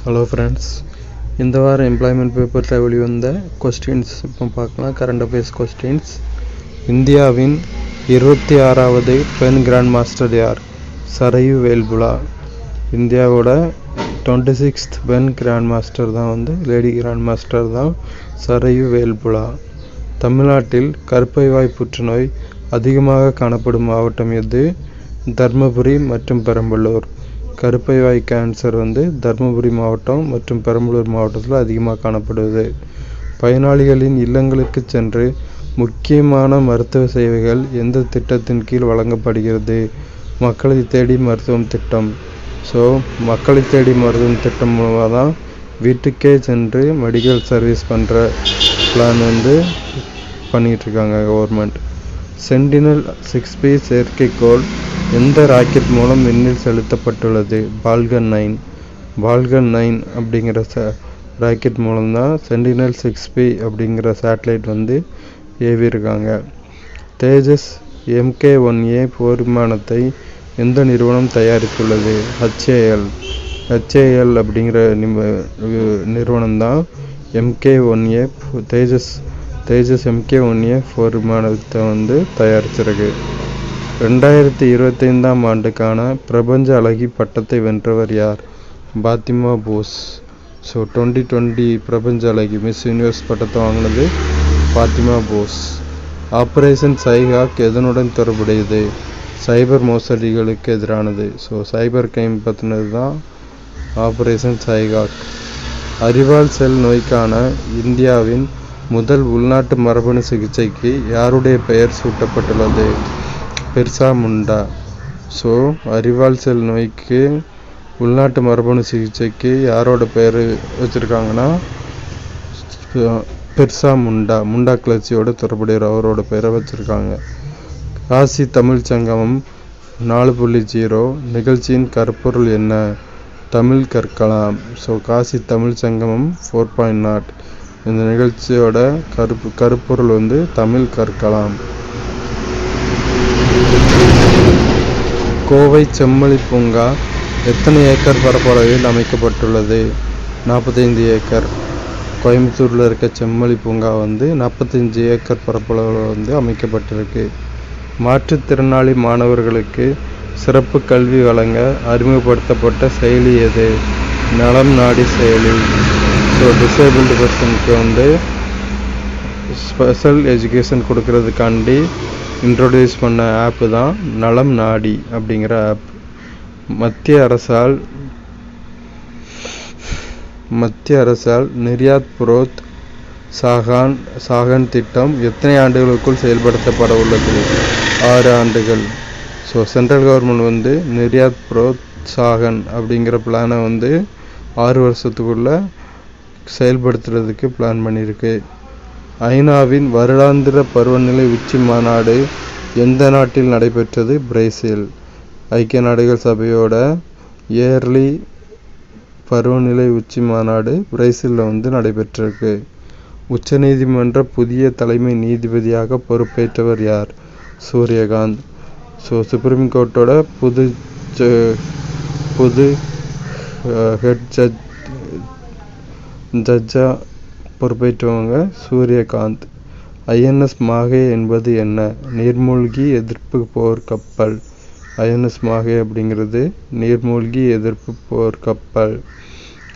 Hello friends, இந்த வாரம் employment பேப்பரில் வெளிவந்த கொஸ்டின்ஸ் இப்போ பார்க்கலாம். Current affairs questions. இந்தியாவின் 26வது பெண் கிராண்ட் மாஸ்டர் யார்? சரையு வேல்புலா. இந்தியாவோட 26th பெண் கிராண்ட் மாஸ்டர் தான் லேடி கிராண்ட் மாஸ்டர் தான் சரையு வேல்புலா. தமிழ்நாட்டில் கருப்பைவாய் புற்றுநோய் அதிகமாக காணப்படும் மாவட்டம் எது? தர்மபுரி மற்றும் பெரம்பலூர். கருப்பைவாய் கேன்சர் தர்மபுரி மாவட்டம் மற்றும் பெரம்பலூர் மாவட்டத்தில் அதிகமாக காணப்படுது. பயனாளிகளின் இல்லங்களுக்கு சென்று முக்கியமான மருத்துவ சேவைகள் எந்த திட்டத்தின் கீழ் வழங்கப்படுகிறது? மக்களை தேடி மருத்துவம் திட்டம். மக்களை தேடி மருத்துவம் திட்டம் மூலமாக தான் வீட்டுக்கே சென்று மெடிக்கல் சர்வீஸ் பண்ணுற பிளான் பண்ணிகிட்ருக்காங்க கவர்மெண்ட். சென்டினல் 6B செயற்கைக்கோள் எந்த ராக்கெட் மூலம் விண்ணில் செலுத்தப்பட்டுள்ளது? பால்கன் 9. பால்கன் 9 அப்படிங்கிற ராக்கெட் மூலம்தான் சென்டினல் 6B அப்படிங்கிற சேட்டலைட் ஏவியிருக்காங்க. தேஜஸ் MK-1A போர் விமானத்தை எந்த நிறுவனம் தயாரித்துள்ளது? HAL அப்படிங்கிற நிறுவனம் தான் MK-1A தேஜஸ் MK-1A போர் விமானத்தை தயாரிச்சிருக்கு. 2025ஆம் ஆண்டுக்கான பிரபஞ்ச அழகி பட்டத்தை வென்றவர் யார்? பாத்திமா போஸ். 2020 பிரபஞ்ச அழகி மிஸ் யூனிவர்ஸ் பட்டத்தை வாங்கினது பாத்திமா போஸ். ஆபரேஷன் சைஹாக் எதனுடன் தொடர்புடையது? சைபர் மோசடிகளுக்கு எதிரானது. சைபர் கிரைம் பற்றினது தான் ஆபரேஷன் சைஹாக். அறிவால் செல் நோய்க்கான இந்தியாவின் முதல் உள்நாட்டு மரபணு சிகிச்சைக்கு யாருடைய பெயர் சூட்டப்பட்டுள்ளது? பிர்சா முண்டா. அறிவால் செல் நோய்க்கு உள்நாட்டு மரபணு சிகிச்சைக்கு யாரோட பெயர் வச்சுருக்காங்கன்னா பிர்சா முண்டா கிளர்ச்சியோட தொடர்புடைய அவரோட பெயரை வச்சுருக்காங்க. காசி தமிழ் சங்கமம் 4.0 நிகழ்ச்சியின் கருப்பொருள் என்ன? தமிழ் கற்கலாம். காசி தமிழ் சங்கமம் 4.0 இந்த நிகழ்ச்சியோட கருப்பொருள் தமிழ் கற்கலாம். கோவை செம்மொழி பூங்கா எத்தனை ஏக்கர் பரப்பளவில் அமைக்கப்பட்டுள்ளது? 45 ஏக்கர். கோயம்புத்தூரில் இருக்க செம்மொழி பூங்கா 45 ஏக்கர் பரப்பளவில் அமைக்கப்பட்டிருக்கு. மாற்றுத்திறனாளி மாணவர்களுக்கு சிறப்பு கல்வி வழங்க அறிமுகப்படுத்தப்பட்ட செயலி எது? நலம் நாடி செயலி. டிசேபிள்டு பர்சனுக்கு ஸ்பெஷல் எஜுகேஷன் கொடுக்கறதுக்காண்டி இன்ட்ரோடியூஸ் பண்ண ஆப்பு தான் நலம் நாடி அப்படிங்கிற ஆப். மத்திய அரசால் நிர்யாத் புரோத் சாகன் திட்டம் எத்தனை ஆண்டுகளுக்குள் செயல்படுத்தப்பட உள்ளது? 6 ஆண்டுகள். சென்ட்ரல் கவர்மெண்ட் நிர்யாத் புரோத் சாகன் அப்படிங்கிற பிளானை 6 வருஷத்துக்குள்ள செயல்படுத்துறதுக்கு பிளான் பண்ணியிருக்கு. ஐநாவின் வருடாந்திர பருவநிலை உச்சி மாநாடு எந்த நாட்டில் நடைபெற்றது? பிரேசில். ஐக்கிய நாடுகள் சபையோட இயர்லி பருவநிலை உச்சி மாநாடு பிரேசிலில் நடைபெற்றிருக்கு. உச்சநீதிமன்ற புதிய தலைமை நீதிபதியாக பொறுப்பேற்றவர் யார்? சூரியகாந்த். சுப்ரீம் கோர்ட்டோட புது ஹெட் ஜட்ஜா பொறுப்பேற்றவங்க சூரியகாந்த். INS மாஹே என்பது என்ன? நீர்மூழ்கி எதிர்ப்பு போர்க்கப்பல். INS மாஹே அப்படிங்கிறது நீர்மூழ்கி எதிர்ப்பு போர்க்கப்பல்.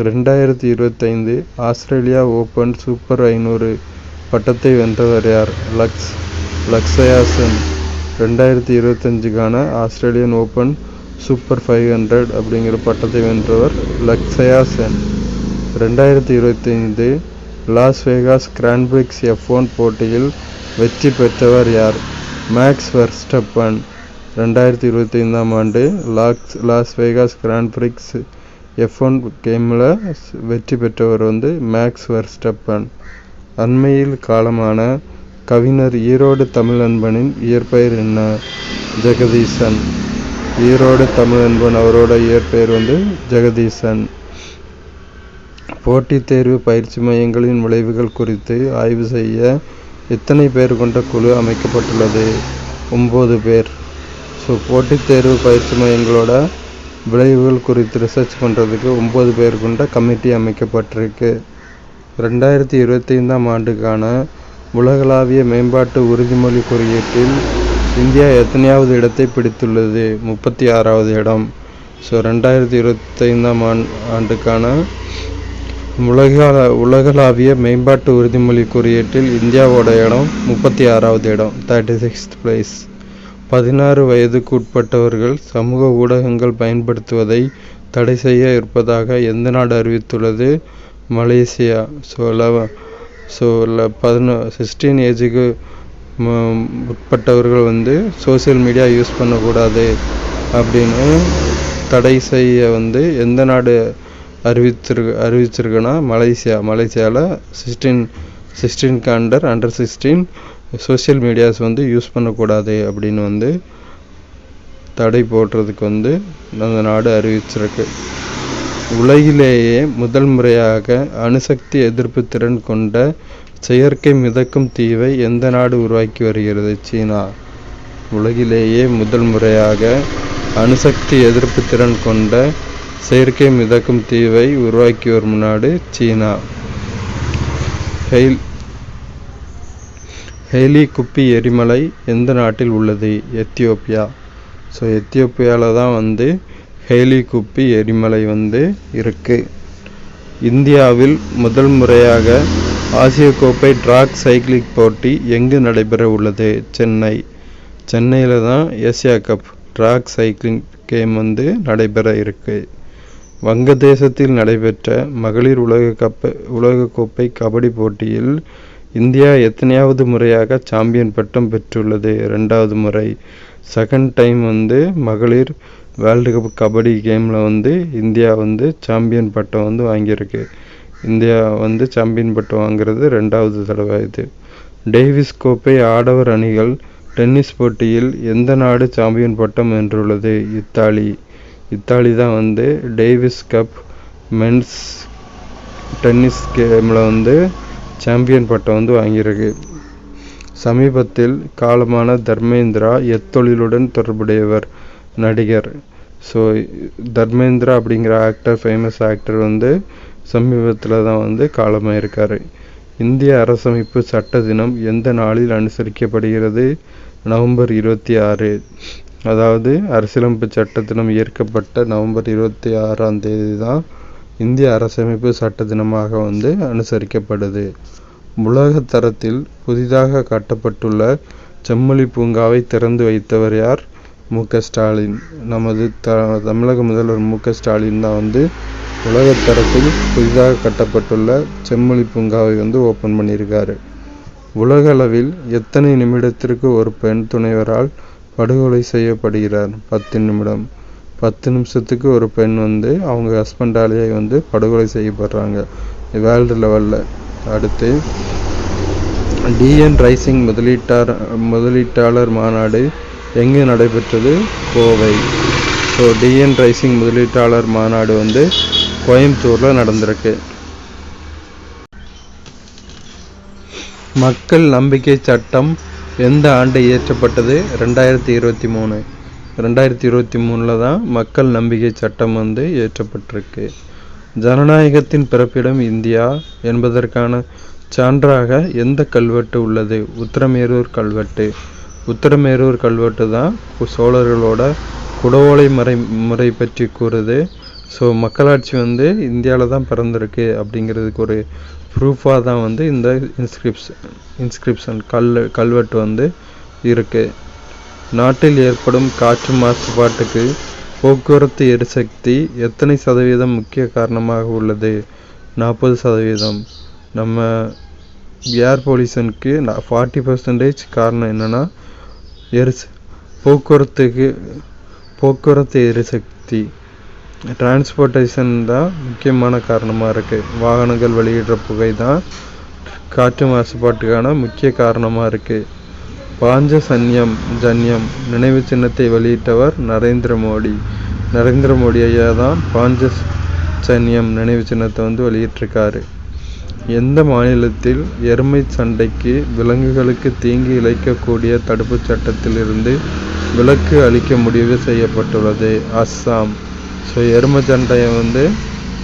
2025 ஆஸ்திரேலியா ஓபன் சூப்பர் 500 பட்டத்தை வென்றவர் யார்? லக்ஷயா சென். 2025க்கான ஆஸ்திரேலியன் ஓபன் சூப்பர் 500 அப்படிங்கிற பட்டத்தை வென்றவர் Lakshya Sen. 2025 Las Vegas grand prix F1 போட்டியில் வெற்றி பெற்றவர் யார்? மேக்ஸ் வெர்ஸ்டப்பன். 2025ஆம் ஆண்டு loss Vegas grand prix F1 கேமில் வெற்றி பெற்றவர் மேக்ஸ் வெர்ஸ்டப்பன். அண்மையில் காலமான கவிஞர் ஈரோடு தமிழன்பனின் இயற்பெயர் என்ன? ஜெகதீசன். ஈரோடு தமிழன்பன் அவரோட இயற்பெயர் ஜெகதீசன். போட்டித் தேர்வு பயிற்சி மையங்களின் விளைவுகள் குறித்து ஆய்வு செய்ய எத்தனை பேர் கொண்ட குழு அமைக்கப்பட்டுள்ளது? 9 பேர். போட்டித் தேர்வு பயிற்சி மையங்களோட விளைவுகள் குறித்து ரிசர்ச் பண்ணுறதுக்கு 9 பேர் கொண்ட கமிட்டி அமைக்கப்பட்டிருக்கு. 2025ஆம் ஆண்டுக்கான உலகளாவிய மேம்பாட்டு உறுதிமொழி குறியீட்டில் இந்தியா எத்தனையாவது இடத்தை பிடித்துள்ளது? 36வது இடம். 2025ஆம் ஆண்டுக்கான உலகளாவிய மேம்பாட்டு உறுதிமொழி குறியீட்டில் இந்தியாவோட இடம் 36வது இடம், 36th place. 16 வயதுக்கு உட்பட்டவர்கள் சமூக ஊடகங்கள் பயன்படுத்துவதை தடை செய்ய இருப்பதாக எந்த நாடு அறிவித்துள்ளது? மலேசியா. 16 ஏஜுக்கு உட்பட்டவர்கள் சோசியல் மீடியா யூஸ் பண்ணக்கூடாது அப்படின்னு தடை செய்ய எந்த நாடு அறிவிச்சிருக்குன்னா மலேசியாவில் 16 அண்டர் 16 சோசியல் மீடியாஸ் யூஸ் பண்ணக்கூடாது அப்படின்னு தடை போடுறதுக்கு அந்த நாடு அறிவிச்சிருக்கு. உலகிலேயே முதல் முறையாக அணுசக்தி எதிர்ப்பு திறன் கொண்ட செயற்கை மிதக்கும் தீவை எந்த நாடு உருவாக்கி வருகிறது? சீனா. உலகிலேயே முதல் முறையாக அணுசக்தி எதிர்ப்பு திறன் கொண்ட செயற்கை மிதக்கும் தீவை உருவாக்கி வரும் நாடு சீனா. ஹெய்லி குப்பி எரிமலை எந்த நாட்டில் உள்ளது? எத்தியோப்பியா. எத்தியோப்பியாவில் தான் ஹெய்லி குப்பி எரிமலை இருக்கு. இந்தியாவில் முதல் முறையாக ஆசிய கோப்பை டிராக் சைக்கிளிங் போட்டி எங்கு நடைபெற உள்ளது? சென்னை. சென்னையில் தான் Asia cup track cycling game நடைபெற இருக்கு. வங்கதேசத்தில் நடைபெற்ற மகளிர் உலகக்கோப்பை கபடி போட்டியில் இந்தியா எத்தனையாவது முறையாக சாம்பியன் பட்டம் பெற்றுள்ளது? 2வது முறை. செகண்ட் டைம் மகளிர் வேர்ல்டு கப் கபடி கேமில் இந்தியா சாம்பியன் பட்டம் வாங்கியிருக்கு. இந்தியா சாம்பியன் பட்டம் வாங்குறது 2வது தடவை இது. டேவிஸ் கோப்பை ஆடவர் அணிகள் டென்னிஸ் போட்டியில் எந்த நாடு சாம்பியன் பட்டம் வென்றுள்ளது? இத்தாலி. இத்தாலி தான் டேவிஸ் கப் மென்ஸ் டென்னிஸ் கேமில் சாம்பியன் பட்டம் வாங்கியிருக்கு. சமீபத்தில் காலமான தர்மேந்திரா எத்தொழிலுடன் தொடர்புடையவர்? நடிகர். தர்மேந்திரா அப்படிங்கிற ஃபேமஸ் ஆக்டர் சமீபத்தில் தான் காலமாக இருக்கார். இந்திய அரசமைப்பு சட்ட தினம் எந்த நாளில் அனுசரிக்கப்படுகிறது? நவம்பர் 26. அதாவது அரசியலமைப்பு சட்ட தினம் இயற்கப்பட்ட நவம்பர் 26ஆம் தேதி தான் இந்திய அரசமைப்பு சட்ட தினமாக அனுசரிக்கப்படுது. உலக தரத்தில் புதிதாக கட்டப்பட்டுள்ள செம்மொழி பூங்காவை திறந்து வைத்தவர் யார்? மு.க. ஸ்டாலின். நமது தமிழக முதல்வர் மு.க. ஸ்டாலின் தான் உலக தரத்தில் புதிதாக கட்டப்பட்டுள்ள செம்மொழி பூங்காவை ஓப்பன் பண்ணியிருக்காரு. உலக அளவில் எத்தனை நிமிடத்திற்கு ஒரு பெண் துணைவரால் படுகொலை செய்யப்படுகிறார்? 10 நிமிடம். 10 நிமிஷத்துக்கு ஒரு பெண் அவங்க ஹஸ்பண்டாலேயே படுகொலை செய்யப்படுறாங்க வேர்ல்டு லெவலில். அடுத்து டிஎன் ரைசிங் முதலீட்டாளர் மாநாடு எங்கே நடைபெற்றது? கோவை. டிஎன் ரைசிங் முதலீட்டாளர் மாநாடு கோயம்புத்தூரில் நடந்திருக்கு. மக்கள் நம்பிக்கை சட்டம் எந்த ஆண்டு இயற்றப்பட்டது? 2023. 2023 தான் மக்கள் நம்பிக்கை சட்டம் இயற்றப்பட்டிருக்கு. ஜனநாயகத்தின் பிறப்பிடம் இந்தியா என்பதற்கான சான்றாக எந்த கல்வெட்டு உள்ளது? உத்திரமேரூர் கல்வெட்டு. உத்திரமேரூர் கல்வெட்டு தான் சோழர்களோட குடவோலை முறை பற்றி கூறுது. மக்களாட்சி இந்தியாவில் தான் பிறந்திருக்கு அப்படிங்கிறதுக்கு ஒரு ப்ரூஃபாக தான் இந்த இன்ஸ்கிரிப்ஷன் கல்வெட்டு இருக்கு. நாட்டில் ஏற்படும் காற்று மாசுபாட்டுக்கு போக்குவரத்து எரிசக்தி எத்தனை சதவீதம் முக்கிய காரணமாக உள்ளது? 40%. நம்ம ஏர் பொல்யூஷனுக்கு 40% காரணம் என்னன்னா போக்குவரத்து எரிசக்தி, டிரான்ஸ்போர்ட்டேஷன் தான் முக்கியமான காரணமாக இருக்குது. வாகனங்கள் வெளியிடுற புகை தான் காற்று மாசுபாட்டுக்கான முக்கிய காரணமாக இருக்குது. பாஞ்சஜன்யம் நினைவு சின்னத்தை வெளியிட்டவர் நரேந்திர மோடி ஐயா தான் பாஞ்சஜன்யம் நினைவு சின்னத்தை வெளியிட்டிருக்காரு. எந்த மாநிலத்தில் எருமை சண்டைக்கு விலங்குகளுக்கு தீங்கு இழைக்கக்கூடிய தடுப்பு சட்டத்திலிருந்து விலக்கு அளிக்க முடிவு செய்யப்பட்டுள்ளது? அஸ்ஸாம். ஸோ எருமை சண்டையை வந்து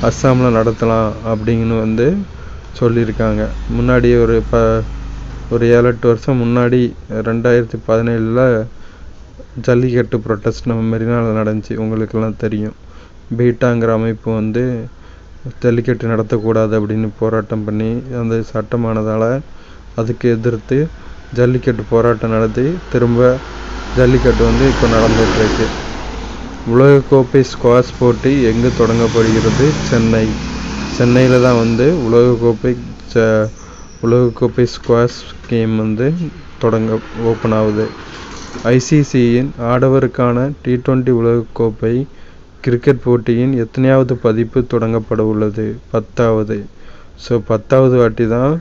அஸ்ஸாமில் நடத்தலாம் அப்படின்னு வந்து சொல்லியிருக்காங்க. முன்னாடி ஒரு 7-8 வருஷம் முன்னாடி 2017 ஜல்லிக்கட்டு ப்ரொட்டஸ்ட் நம்ம மெரினாவில் நடந்துச்சு, உங்களுக்கெல்லாம் தெரியும். பீட்டாங்கிற அமைப்பு வந்து ஜல்லிக்கட்டு நடத்தக்கூடாது அப்படின்னு போராட்டம் பண்ணி அந்த சட்டமானதால் அதுக்கு எதிர்த்து ஜல்லிக்கட்டு போராட்டம் நடத்தி திரும்ப ஜல்லிக்கட்டு வந்து இப்போ நடந்துகிட்ருக்கு. உலகக்கோப்பை ஸ்குவாஷ் போட்டி எங்கு தொடங்கப்படுகிறது? சென்னையில் தான் வந்து உலகக்கோப்பை ஸ்குவாஷ் கேம் வந்து ஓப்பன் ஆகுது. ஐசிசியின் ஆடவருக்கான T20 உலகக்கோப்பை கிரிக்கெட் போட்டியின் எத்தனையாவது பதிப்பு தொடங்கப்பட உள்ளது? 10வது. ஸோ 10வது வாட்டி தான்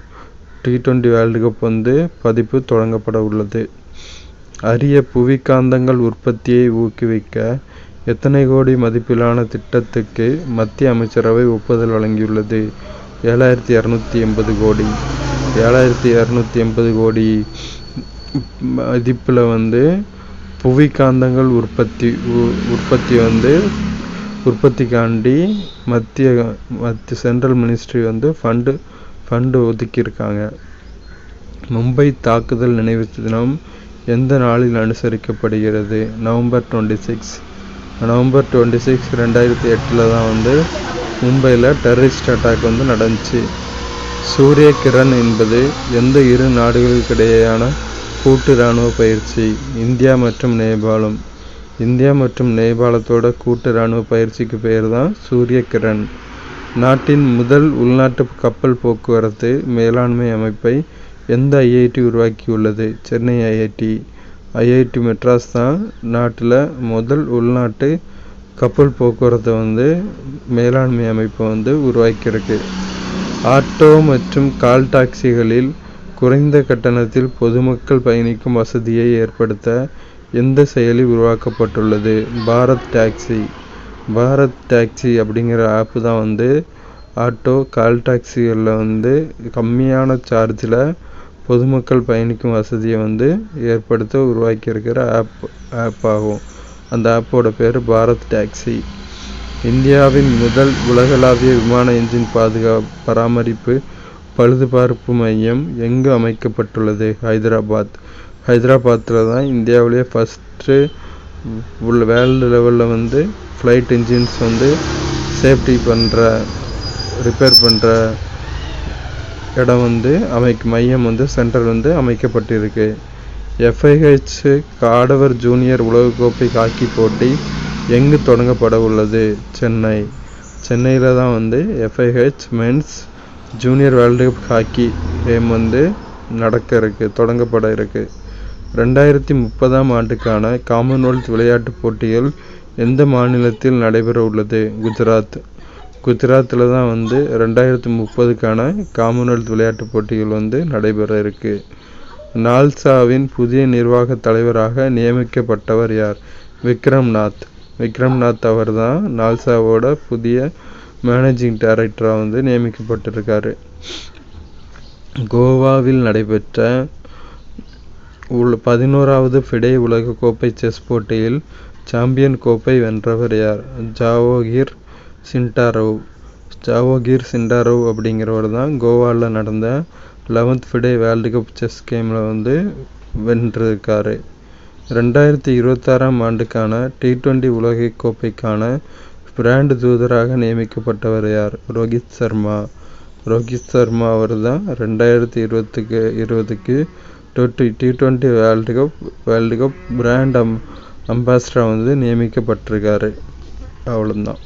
T20 வேர்ல்டு கப் வந்து பதிப்பு தொடங்கப்பட உள்ளது. அரிய புவிக்காந்தங்கள் உற்பத்தியை ஊக்குவிக்க எத்தனை கோடி மதிப்பிலான திட்டத்துக்கு மத்திய அமைச்சரவை ஒப்புதல் வழங்கியுள்ளது? 7280 கோடி. 7280 கோடி மதிப்பில் வந்து புவிக்காந்தங்கள் உற்பத்திக்காண்டி மத்திய சென்ட்ரல் மினிஸ்ட்ரி வந்து ஃபண்டு ஒதுக்கியிருக்காங்க. மும்பை தாக்குதல் நினைவு தினம் எந்த நாளில் அனுசரிக்கப்படுகிறது? நவம்பர் 26. நவம்பர் 26 2008 தான் வந்து மும்பையில் டெரரிஸ்ட் அட்டாக் வந்து நடந்துச்சு. சூரிய கிரண் என்பது எந்த இரு நாடுகளுக்கிடையேயான கூட்டு இராணுவ பயிற்சி? இந்தியா மற்றும் நேபாளத்தோட கூட்டு இராணுவ பயிற்சிக்கு பெயர் தான் சூரிய கிரண். நாட்டின் முதல் உள்நாட்டு கப்பல் போக்குவரத்து மேலாண்மை அமைப்பை எந்த IIT உருவாக்கியுள்ளது? சென்னை IIT மெட்ராஸ் தான் நாட்டில் முதல் உள்நாட்டு கப்பல் போக்குவரத்தை வந்து மேலாண்மை அமைப்பை வந்து உருவாக்கியிருக்கு. ஆட்டோ மற்றும் கால் டாக்ஸிகளில் குறைந்த கட்டணத்தில் பொதுமக்கள் பயணிக்கும் வசதியை ஏற்படுத்த எந்த செயலி உருவாக்கப்பட்டுள்ளது? பாரத் டாக்ஸி அப்படிங்கிற ஆப்பு தான் வந்து ஆட்டோ கால் டாக்ஸிகளில் வந்து கம்மியான சார்ஜில் பொதுமக்கள் பயணிக்கும் வசதியை வந்து ஏற்படுத்த உருவாக்கியிருக்கிற ஆப் ஆகும். அந்த ஆப்போட பேர் பாரத் டாக்ஸி. இந்தியாவின் முதல் உலகளாவிய விமான என்ஜின் பராமரிப்பு பழுதுபார்ப்பு மையம் எங்கு அமைக்கப்பட்டுள்ளது? ஹைதராபாத்தில் தான் இந்தியாவிலேயே ஃபஸ்ட்டு வேர்ல்டு லெவலில் வந்து ஃப்ளைட் என்ஜின்ஸ் வந்து ரிப்பேர் பண்ணுற இடம் வந்து மையம் வந்து சென்டர் வந்து அமைக்கப்பட்டிருக்கு. FIH ஆடவர் ஜூனியர் உலகக்கோப்பை ஹாக்கி போட்டி எங்கு தொடங்கப்பட உள்ளது? சென்னையில் தான் வந்து FIH men's junior world cup hockey game வந்து தொடங்கப்பட இருக்கு. 2030 ஆண்டுக்கான காமன்வெல்த் விளையாட்டுப் போட்டிகள் எந்த மாநிலத்தில் நடைபெற உள்ளது? குஜராத்தில் தான் வந்து 2030க்கான காமன்வெல்த் விளையாட்டுப் போட்டிகள் வந்து நடைபெற இருக்கு. நால்சாவின் புதிய நிர்வாக தலைவராக நியமிக்கப்பட்டவர் யார்? விக்ரம்நாத் அவர் தான் நால்சாவோட புதிய மேனேஜிங் டைரக்டராக வந்து நியமிக்கப்பட்டிருக்காரு. கோவாவில் நடைபெற்ற 11வது ஃபிடே உலகக்கோப்பை செஸ் போட்டியில் சாம்பியன் கோப்பை வென்றவர் யார்? ஜாவோகிர் சிண்டாரோவ் அப்படிங்கிறவர் தான் கோவாவில் நடந்த 11th FIDE world cup chess கேமில் வந்து வென்றிருக்காரு. 2026 ஆண்டுக்கான T20 உலகக்கோப்பைக்கான பிராண்ட் தூதராக நியமிக்கப்பட்டவர் யார்? ரோஹித் சர்மா அவர் தான் 2020க்கு T20 வேர்ல்டு கப் பிராண்ட் அம்பாசிடராக வந்து நியமிக்கப்பட்டிருக்காரு. அவ்வளோதான்.